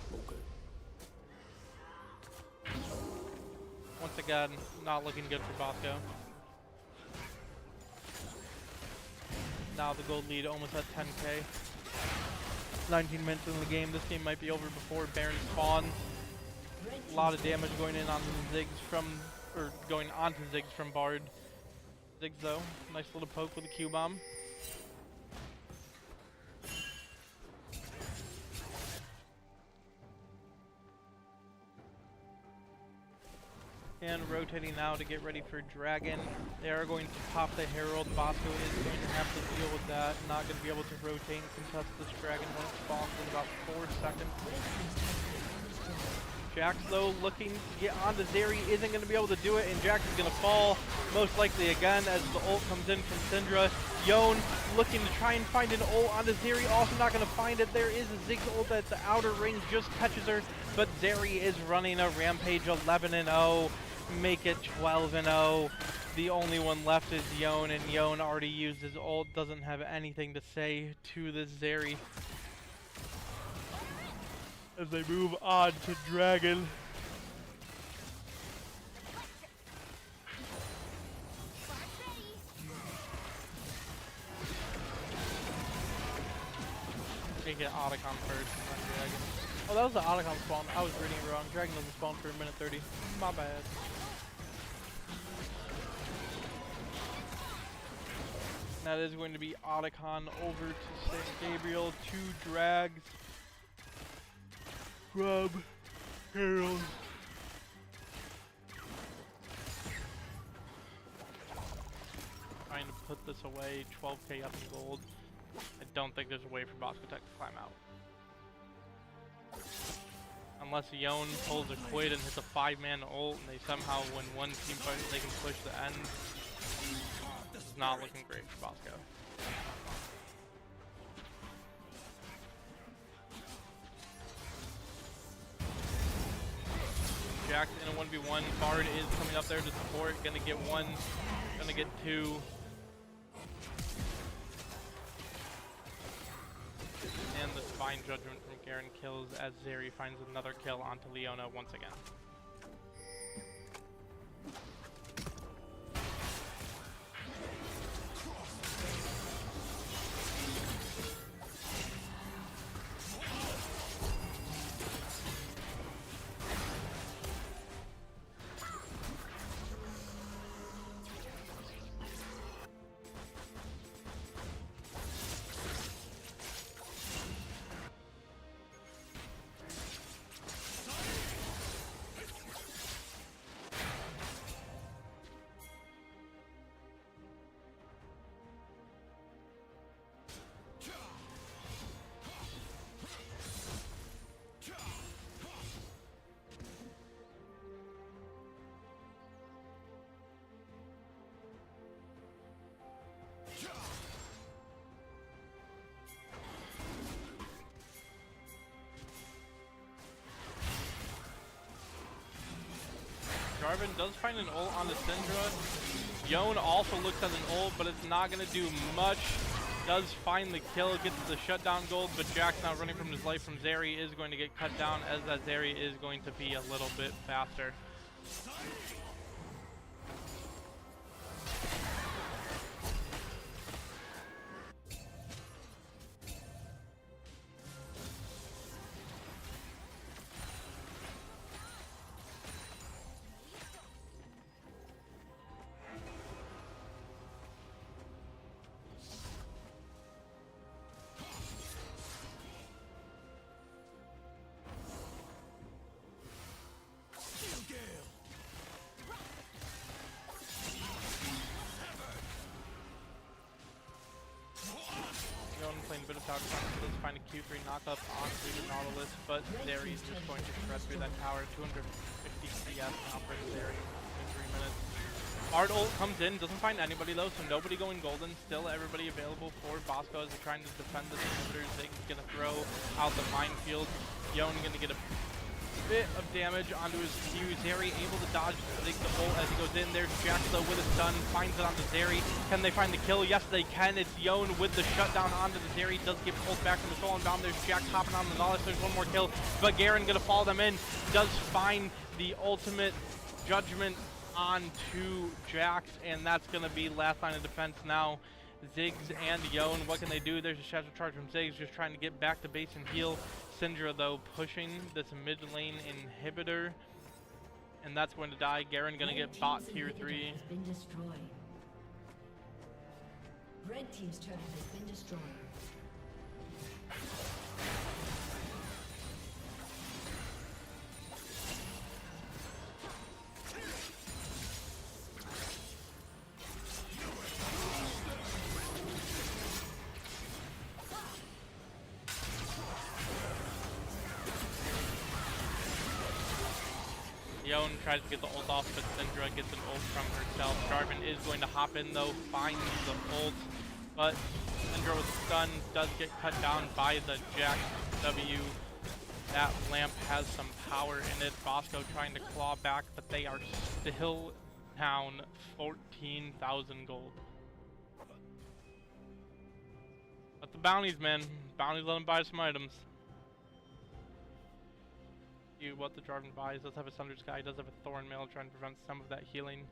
Once again, not looking good for Bosco. Now the gold lead almost at 10k. 19 minutes in the game. This game might be over before Baron spawn. A lot of damage going in on the Ziggs from, or going onto Ziggs from Bard. Ziggs though, nice little poke with a Q-bomb. And rotating now to get ready for Dragon. They are going to pop the Herald. Bosco is going to have to deal with that. Not going to be able to rotate and contest this Dragon when it spawns in about 4 seconds. Jax though looking to get onto Zeri, isn't going to be able to do it, and Jax is going to fall most likely again as the ult comes in from Syndra. Yone looking to try and find an ult onto Zeri, also not going to find it. There is a Ziggs ult at the outer ring, just catches her, but Zeri is running a rampage 11-0. Make it 12-0. The only one left is Yone, and Yone already used his ult, doesn't have anything to say to this Zeri. As they move on to Dragon. take it Otacon first and then Dragon. Oh, that was the Otacon spawn. I was reading it wrong. Dragon doesn't spawn for a minute 30. My bad. That is going to be Otacon over to St. Gabriel. 2 drags. Grub. Herald. Trying to put this away. 12k up in gold. I don't think there's a way for Bosco Tech to climb out. Unless Yon pulls a quid and hits a 5-man ult and they somehow win one team fight and they can push the end. It's not looking great for Bosco. Jax in a 1v1. Bard is coming up there to support. Gonna get 1. Gonna get 2. And the Divine Judgment from Garen kills as Zeri finds another kill onto Leona once again. Jarvan does find an ult on the Syndra. Yon also looks at an ult, but it's not going to do much. Does find the kill, gets the shutdown gold, but Jack's now running from his life from Zeri is going to get cut down, as that Zeri is going to be a little bit faster. Playing a bit of power defense, does find a Q3 knockup onto the Nautilus, but Zeri's just going to shred through that tower. 250 CS now for Zeri in 3 minutes. Bard ult comes in, doesn't find anybody though, so nobody going golden. Still everybody available for Bosco as they're trying to defend this inhibitor. Zig's gonna throw out the minefield. Yon gonna get a bit of damage onto his Q. Zeri able to dodge Zig the ult as he goes in. There's Jax though with a stun, finds it onto Zeri. Can they find the kill? Yes, they can. It's Yon with the shutdown onto the Zeri. Does get pulled back from the Soul Unbound. There's Jax hopping on the Nautilus. There's one more kill, but Garen gonna follow them in. Does find the ultimate judgment onto Jax, and that's gonna be last line of defense now. Ziggs and Yon, what can they do? There's a shadow charge from Ziggs, just trying to get back to base and heal. Syndra though pushing this mid lane inhibitor, and that's going to die. Garen gonna get bot tier 3. Has been destroyed. Red team's turret has been destroyed. Yon tries to get the ult off, but Syndra gets an ult from herself. Jarvan is going to hop in though, finds the ult, but Syndra with stun does get cut down by the Jax W. That lamp has some power in it. Bosco trying to claw back, but they are still down 14,000 gold. But the bounties, man. Bounties let them buy some items. What the Jarvan buys. Does have a Sunder Sky, does have a Thorn Mail trying to prevent some of that healing.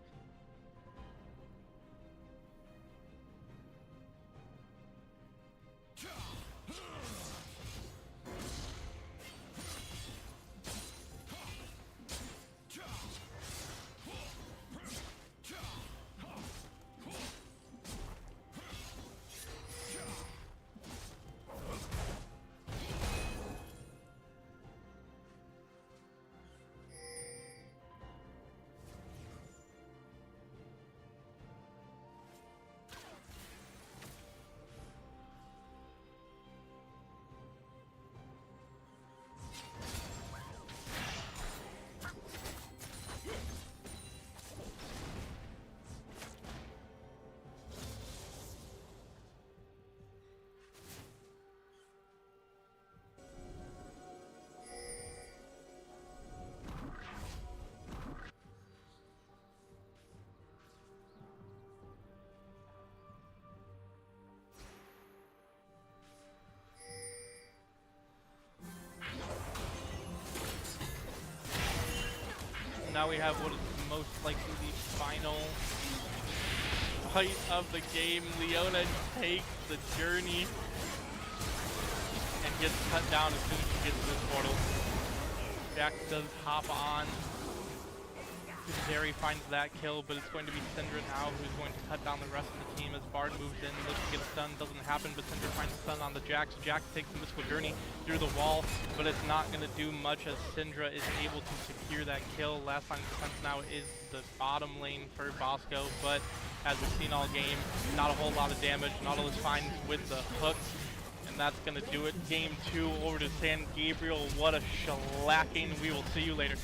now we have what is most likely the final fight of the game. Leona takes the journey and gets cut down as soon as she gets to this portal. Jax does hop on. Zeri finds that kill, but it's going to be Syndra now who's going to cut down the rest of the team as Bard moves in, looks to get stunned, doesn't happen, but Syndra finds stun on the Jax. Jax takes the mystical journey through the wall, but it's not going to do much as Syndra is able to secure that kill. Last line of defense now is the bottom lane for Bosco, but as we've seen all game, not a whole lot of damage. Nautilus finds with the hooks, and that's going to do it. Game 2 over to San Gabriel. What a shellacking. We will see you later.